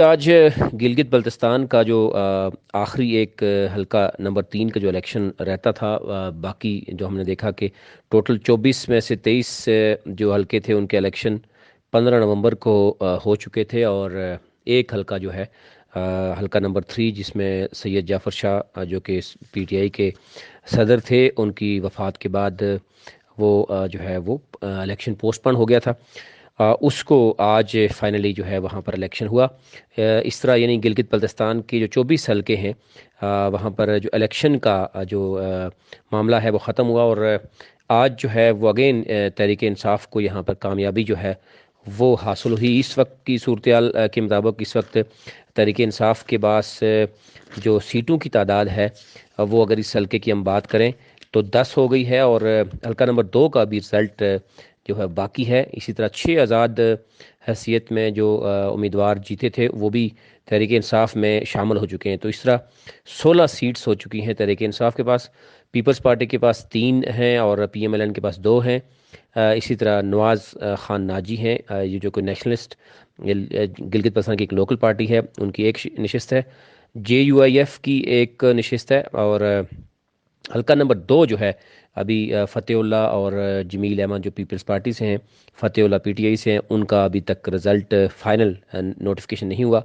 آج گلگت بلتستان کا جو آخری ایک حلقہ نمبر 3 کا جو الیکشن رہتا تھا، باقی جو ہم نے دیکھا کہ ٹوٹل 24 میں سے 23 جو حلقے تھے ان کے الیکشن 15 نومبر کو ہو چکے تھے، اور ایک حلقہ جو ہے حلقہ نمبر 3 جس میں سید جعفر شاہ جو کہ پی ٹی آئی کے صدر تھے، ان کی وفات کے بعد وہ جو ہے وہ الیکشن پوسٹ پون ہو گیا تھا۔ اس کو آج فائنلی جو ہے وہاں پر الیکشن ہوا۔ اس طرح یعنی گلگت بلتستان کے جو 24 حلقے ہیں وہاں پر جو الیکشن کا جو معاملہ ہے وہ ختم ہوا، اور آج جو ہے وہ اگین تحریک انصاف کو یہاں پر کامیابی جو ہے وہ حاصل ہوئی۔ اس وقت کی صورتحال کے مطابق اس وقت تحریک انصاف کے پاس جو سیٹوں کی تعداد ہے وہ اگر اس حلقے کی ہم بات کریں تو 10 ہو گئی ہے، اور حلقہ نمبر 2 کا بھی رزلٹ جو ہے باقی ہے۔ اسی طرح 6 آزاد حیثیت میں جو امیدوار جیتے تھے وہ بھی تحریک انصاف میں شامل ہو چکے ہیں، تو اس طرح 16 سیٹس ہو چکی ہیں تحریک انصاف کے پاس۔ پیپلز پارٹی کے پاس 3 ہیں اور پی ایم ایل این کے پاس 2 ہیں۔ اسی طرح نواز خان ناجی ہیں، یہ جو کوئی نیشنلسٹ گلگت بلتستان کی ایک لوکل پارٹی ہے، ان کی ایک نشست ہے۔ جے یو آئی ایف کی ایک نشست ہے، اور حلقہ نمبر 2 جو ہے ابھی فتح اللہ اور جمیل احمد جو پیپلز پارٹی سے ہیں، فتح اللہ پی ٹی آئی سے ہیں، ان کا ابھی تک رزلٹ فائنل نوٹیفیکیشن نہیں ہوا،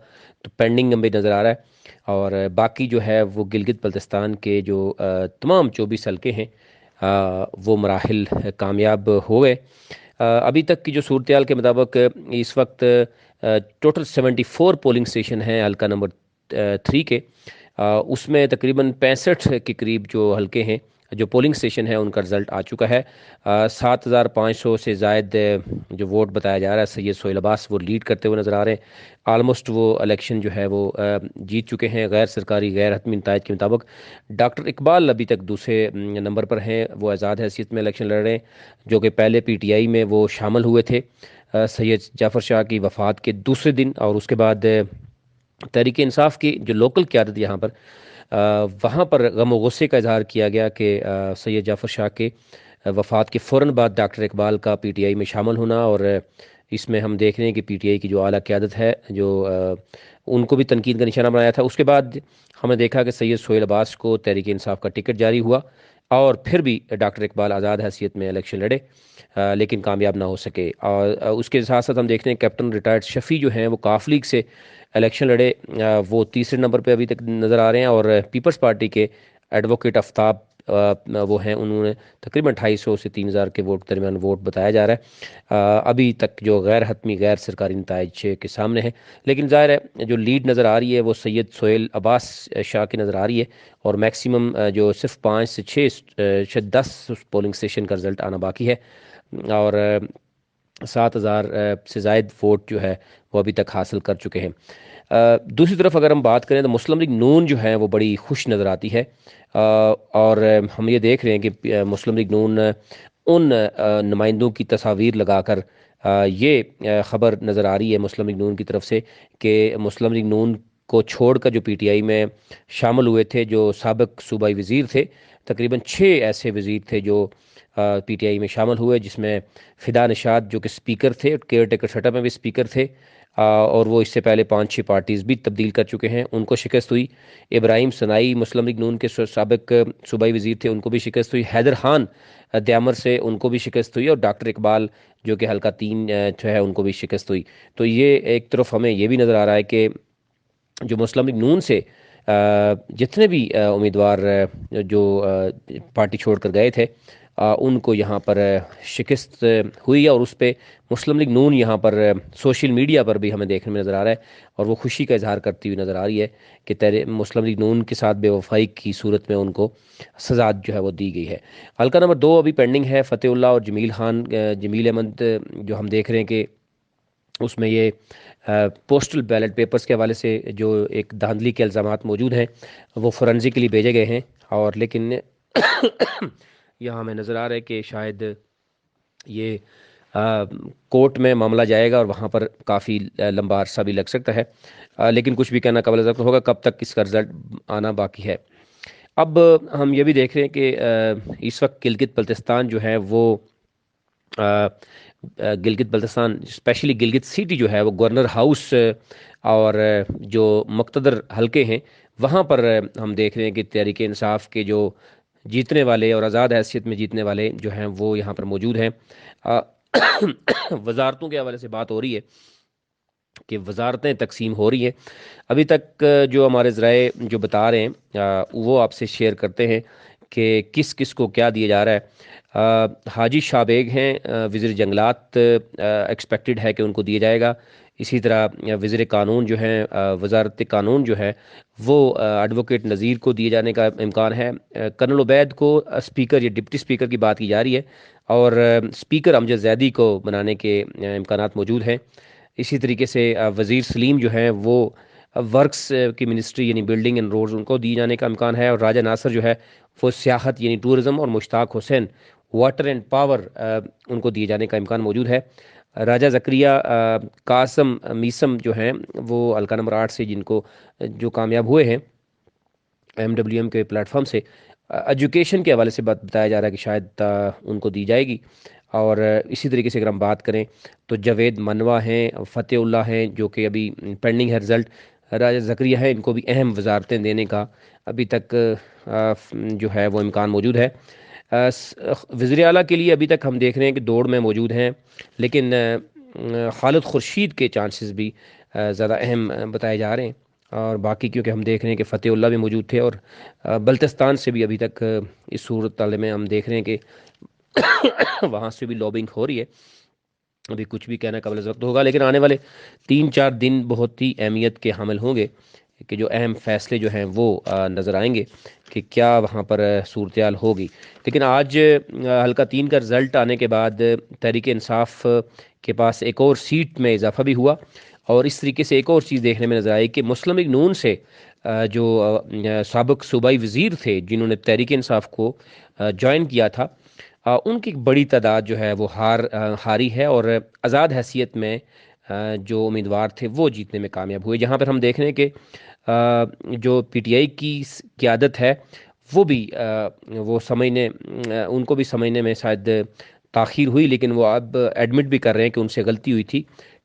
تو پینڈنگ ہمیں نظر آ رہا ہے۔ اور باقی جو ہے وہ گلگت بلتستان کے جو تمام 24 حلقے ہیں وہ مراحل کامیاب ہو گئے۔ ابھی تک کی جو صورتحال کے مطابق اس وقت ٹوٹل 74 پولنگ اسٹیشن ہیں حلقہ نمبر 3 کے، اس میں تقریباً 65 کے قریب جو حلقے ہیں جو پولنگ اسٹیشن ہے ان کا رزلٹ آ چکا ہے۔ 7500 سے زائد جو ووٹ بتایا جا رہا ہے، سید سہیل عباس وہ لیڈ کرتے ہوئے نظر آ رہے ہیں۔ آلموسٹ وہ الیکشن جو ہے وہ جیت چکے ہیں غیر سرکاری غیر حتمی نتائج کے مطابق۔ ڈاکٹر اقبال ابھی تک دوسرے نمبر پر ہیں، وہ آزاد حیثیت میں الیکشن لڑ رہے ہیں، جو کہ پہلے پی ٹی آئی میں وہ شامل ہوئے تھے سید جعفر شاہ کی وفات کے دوسرے دن، اور اس کے بعد تحریک انصاف کی جو لوکل قیادت یہاں پر وہاں پر غم و غصے کا اظہار کیا گیا کہ سید جعفر شاہ کے وفات کے فوراً بعد ڈاکٹر اقبال کا پی ٹی آئی میں شامل ہونا، اور اس میں ہم دیکھ رہے ہیں کہ پی ٹی آئی کی جو اعلیٰ قیادت ہے جو ان کو بھی تنقید کا نشانہ بنایا تھا۔ اس کے بعد ہم نے دیکھا کہ سید سہیل عباس کو تحریک انصاف کا ٹکٹ جاری ہوا، اور پھر بھی ڈاکٹر اقبال آزاد حیثیت میں الیکشن لڑے لیکن کامیاب نہ ہو سکے۔ اور اس کے ساتھ ساتھ ہم دیکھ رہے ہیں کیپٹن ریٹائرڈ شفیع جو ہیں وہ کاف لیگ سے الیکشن لڑے، وہ تیسرے نمبر پہ ابھی تک نظر آ رہے ہیں، اور پیپلز پارٹی کے ایڈوکیٹ آفتاب وہ ہیں، انہوں نے تقریباً 250 سے 3000 کے ووٹ درمیان ووٹ بتایا جا رہا ہے۔ ابھی تک جو غیر حتمی غیر سرکاری نتائج کے سامنے ہیں، لیکن ظاہر ہے جو لیڈ نظر آ رہی ہے وہ سید سہیل عباس شاہ کی نظر آ رہی ہے، اور میکسیمم جو صرف 5 سے 6 10 پولنگ اسٹیشن کا رزلٹ آنا باقی ہے، اور 7000 سے زائد ووٹ جو ہے وہ ابھی تک حاصل کر چکے ہیں۔ دوسری طرف اگر ہم بات کریں تو مسلم لیگ نون جو ہے وہ بڑی خوش نظر آتی ہے، اور ہم یہ دیکھ رہے ہیں کہ مسلم لیگ نون ان نمائندوں کی تصاویر لگا کر یہ خبر نظر آ رہی ہے مسلم لیگ نون کی طرف سے کہ مسلم لیگ نون کو چھوڑ کر جو پی ٹی آئی میں شامل ہوئے تھے جو سابق صوبائی وزیر تھے، تقریباً 6 ایسے وزیر تھے جو پی ٹی آئی میں شامل ہوئے، جس میں فدا نشاد جو کہ سپیکر تھے، کیئر ٹیکر سیٹ اپ میں بھی سپیکر تھے، اور وہ اس سے پہلے 5-6 پارٹیز بھی تبدیل کر چکے ہیں، ان کو شکست ہوئی۔ ابراہیم سنائی مسلم لیگ نون کے سابق صوبائی وزیر تھے، ان کو بھی شکست ہوئی۔ حیدر خان دیامر سے ان کو بھی شکست ہوئی، اور ڈاکٹر اقبال جو کہ حلقہ 3 جو ہے ان کو بھی شکست ہوئی۔ تو یہ ایک طرف ہمیں یہ بھی نظر آ رہا ہے کہ جو مسلم لیگ نون سے جتنے بھی امیدوار جو پارٹی چھوڑ کر گئے تھے ان کو یہاں پر شکست ہوئی، اور اس پہ مسلم لیگ نون یہاں پر سوشل میڈیا پر بھی ہمیں دیکھنے میں نظر آ رہا ہے، اور وہ خوشی کا اظہار کرتی ہوئی نظر آ رہی ہے کہ مسلم لیگ نون کے ساتھ بے وفائی کی صورت میں ان کو سزا جو ہے وہ دی گئی ہے۔ حلقہ نمبر 2 ابھی پینڈنگ ہے، فتح اللہ اور جمیل احمد جو ہم دیکھ رہے ہیں کہ اس میں یہ پوسٹل بیلٹ پیپرز کے حوالے سے جو ایک دھاندلی کے الزامات موجود ہیں وہ فورنزکلی بھیجے گئے ہیں، اور لیکن یہاں ہمیں نظر آ رہا ہے کہ شاید یہ کورٹ میں معاملہ جائے گا اور وہاں پر کافی لمبا عرصہ بھی لگ سکتا ہے، لیکن کچھ بھی کہنا قابل ذکر ہوگا کب تک اس کا رزلٹ آنا باقی ہے۔ اب ہم یہ بھی دیکھ رہے ہیں کہ اس وقت گلگت بلتستان جو ہے وہ گلگت بلتستان اسپیشلی گلگت سٹی جو ہے وہ گورنر ہاؤس اور جو مقتدر حلقے ہیں وہاں پر ہم دیکھ رہے ہیں کہ تحریک انصاف کے جو جیتنے والے اور آزاد حیثیت میں جیتنے والے جو ہیں وہ یہاں پر موجود ہیں۔ آ، وزارتوں کے حوالے سے بات ہو رہی ہے کہ وزارتیں تقسیم ہو رہی ہیں۔ ابھی تک جو ہمارے ذرائع جو بتا رہے ہیں وہ آپ سے شیئر کرتے ہیں کہ کس کس کو کیا دیا جا رہا ہے۔ حاجی شاہ بیگ ہیں، وزیر جنگلات ایکسپیکٹڈ ہے کہ ان کو دیا جائے گا۔ اسی طرح وزیر قانون جو ہیں، وزارت قانون جو ہے وہ ایڈوکیٹ نذیر کو دیے جانے کا امکان ہے۔ کرنل عبید کو اسپیکر یا ڈپٹی اسپیکر کی بات کی جا رہی ہے، اور اسپیکر امجد زیدی کو بنانے کے امکانات موجود ہیں۔ اسی طریقے سے وزیر سلیم جو ہیں وہ ورکس کی منسٹری یعنی بلڈنگ اینڈ روڈز ان کو دیے جانے کا امکان ہے، اور راجہ ناصر جو ہے وہ سیاحت یعنی ٹورزم، اور مشتاق حسین واٹر اینڈ پاور ان کو دیے جانے کا امکان موجود ہے۔ راجہ زکریہ قاسم میسم جو ہیں وہ حلقہ نمبر 8 سے جن کو جو کامیاب ہوئے ہیں MWM کے پلیٹ فارم سے، ایجوکیشن کے حوالے سے بتایا جا رہا ہے کہ شاید ان کو دی جائے گی۔ اور اسی طریقے سے اگر ہم بات کریں تو جاوید منوا ہیں، فتح اللہ ہیں جو کہ ابھی پینڈنگ ہے رزلٹ، راجہ زکریہ ہیں، ان کو بھی اہم وزارتیں دینے کا ابھی تک جو ہے وہ امکان موجود ہے۔ وزیر اعلیٰ کے لیے ابھی تک ہم دیکھ رہے ہیں کہ دوڑ میں موجود ہیں، لیکن خالد خورشید کے چانسز بھی زیادہ اہم بتائے جا رہے ہیں۔ اور باقی کیونکہ ہم دیکھ رہے ہیں کہ فتح اللہ بھی موجود تھے، اور بلتستان سے بھی ابھی تک اس صورت حال میں ہم دیکھ رہے ہیں کہ وہاں سے بھی لابنگ ہو رہی ہے۔ ابھی کچھ بھی کہنا قبل از وقت ہوگا، لیکن آنے والے 3-4 دن بہت ہی اہمیت کے حامل ہوں گے کہ جو اہم فیصلے جو ہیں وہ نظر آئیں گے کہ کیا وہاں پر صورتحال ہوگی۔ لیکن آج حلقہ 3 کا رزلٹ آنے کے بعد تحریک انصاف کے پاس ایک اور سیٹ میں اضافہ بھی ہوا، اور اس طریقے سے ایک اور چیز دیکھنے میں نظر آئی کہ مسلم لیگ نون سے جو سابق صوبائی وزیر تھے جنہوں نے تحریک انصاف کو جوائن کیا تھا، ان کی ایک بڑی تعداد جو ہے وہ ہاری ہے، اور آزاد حیثیت میں جو امیدوار تھے وہ جیتنے میں کامیاب ہوئے۔ جہاں پر ہم دیکھ رہے ہیں کہ جو PTI کی قیادت ہے وہ بھی وہ سمجھنے ان کو بھی سمجھنے میں شاید تاخیر ہوئی، لیکن وہ اب ایڈمٹ بھی کر رہے ہیں کہ ان سے غلطی ہوئی تھی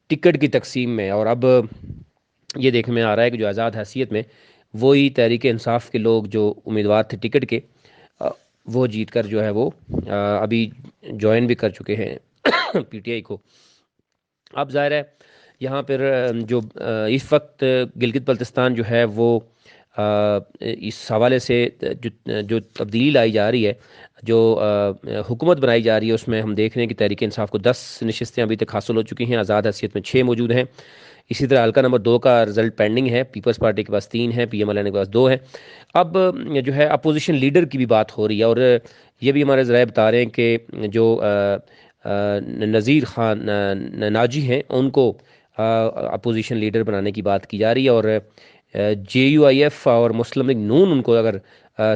ٹکٹ کی تقسیم میں، اور اب یہ دیکھنے میں آ رہا ہے کہ جو آزاد حیثیت میں وہی تحریک انصاف کے لوگ جو امیدوار تھے ٹکٹ کے وہ جیت کر جو ہے وہ ابھی جوائن بھی کر چکے ہیں PTI کو۔ اب ظاہر ہے یہاں پر جو اس وقت گلگت بلتستان جو ہے وہ اس حوالے سے جو تبدیلی لائی جا رہی ہے، جو حکومت بنائی جا رہی ہے، اس میں ہم دیکھ رہے ہیں کہ تحریک انصاف کو 10 نشستیں ابھی تک حاصل ہو چکی ہیں، آزاد حیثیت میں 6 موجود ہیں۔ اسی طرح حلقہ نمبر 2 کا رزلٹ پینڈنگ ہے، پیپلز پارٹی کے پاس 3 ہے، PMLN کے پاس 2 ہے۔ اب جو ہے اپوزیشن لیڈر کی بھی بات ہو رہی ہے، اور یہ بھی ہمارے ذرائع بتا رہے ہیں کہ جو نذیر خان ناجی ہیں ان کو اپوزیشن لیڈر بنانے کی بات کی جا رہی ہے، اور JUIF اور مسلم لیگ نون ان کو اگر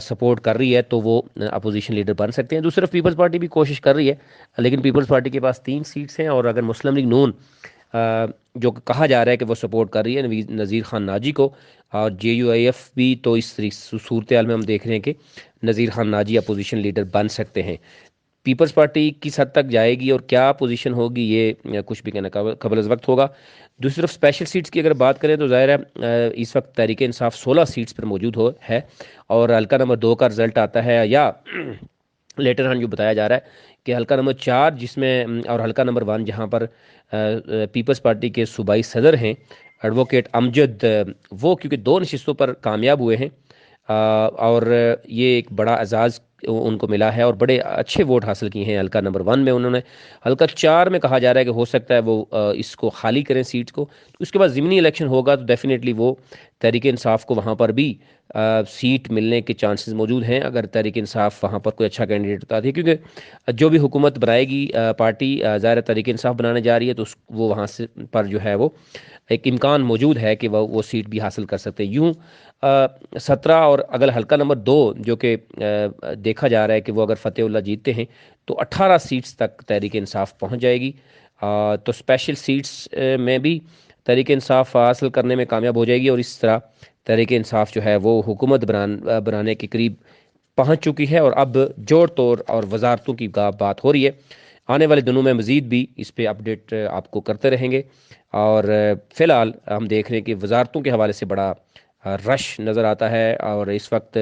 سپورٹ کر رہی ہے تو وہ اپوزیشن لیڈر بن سکتے ہیں۔ دوسری طرف پیپلز پارٹی بھی کوشش کر رہی ہے، لیکن پیپلز پارٹی کے پاس 3 سیٹس ہیں، اور اگر مسلم لیگ نون جو کہا جا رہا ہے کہ وہ سپورٹ کر رہی ہے نذیر خان ناجی کو، اور JUIF بھی، تو اس صورتحال میں ہم دیکھ رہے ہیں کہ نذیر خان ناجی اپوزیشن لیڈر بن سکتے ہیں۔ پیپلز پارٹی کس حد تک جائے گی اور کیا پوزیشن ہوگی یہ کچھ بھی کہنا قبل از وقت ہوگا۔ دوسری طرف اسپیشل سیٹس کی اگر بات کریں تو ظاہر ہے اس وقت تحریک انصاف 16 سیٹس پر موجود ہے، اور حلقہ نمبر 2 کا رزلٹ آتا ہے یا لیٹر آن جو بتایا جا رہا ہے کہ حلقہ نمبر 4 جس میں اور حلقہ نمبر 1 جہاں پر پیپلز پارٹی کے صوبائی صدر ہیں ایڈوکیٹ امجد، وہ کیونکہ 2 نشستوں پر کامیاب ہوئے ہیں، اور یہ ایک بڑا اعزاز ان کو ملا ہے، اور بڑے اچھے ووٹ حاصل کیے ہیں حلقہ نمبر 1 میں انہوں نے۔ حلقہ 4 میں کہا جا رہا ہے کہ ہو سکتا ہے وہ اس کو خالی کریں سیٹس کو، اس کے بعد ضمنی الیکشن ہوگا تو ڈیفینیٹلی وہ تحریک انصاف کو وہاں پر بھی سیٹ ملنے کے چانسز موجود ہیں اگر تحریک انصاف وہاں پر کوئی اچھا کینڈیڈیٹ بتاتی ہے، کیونکہ جو بھی حکومت بنائے گی پارٹی ظاہر تحریک انصاف بنانے جا رہی ہے، تو وہ وہاں سے پر جو ہے وہ ایک امکان موجود ہے کہ وہ سیٹ بھی حاصل کر سکتے ہیں۔ یوں 17 اور اگر حلقہ نمبر 2 جو کہ دیکھا جا رہا ہے کہ وہ اگر فتح اللہ جیتتے ہیں تو 18 سیٹس تک تحریک انصاف پہنچ جائے گی، تو اسپیشل سیٹس میں بھی تحریک انصاف حاصل کرنے میں کامیاب ہو جائے گی، اور اس طرح تحریک انصاف جو ہے وہ حکومت بنانے کے قریب پہنچ چکی ہے، اور اب جوڑ توڑ اور وزارتوں کی بات ہو رہی ہے۔ آنے والے دنوں میں مزید بھی اس پہ اپڈیٹ آپ کو کرتے رہیں گے، اور فی الحال ہم دیکھ رہے ہیں کہ وزارتوں کے حوالے سے بڑا رش نظر آتا ہے، اور اس وقت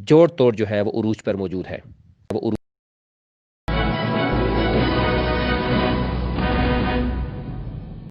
جوڑ توڑ جو ہے وہ عروج پر موجود ہے۔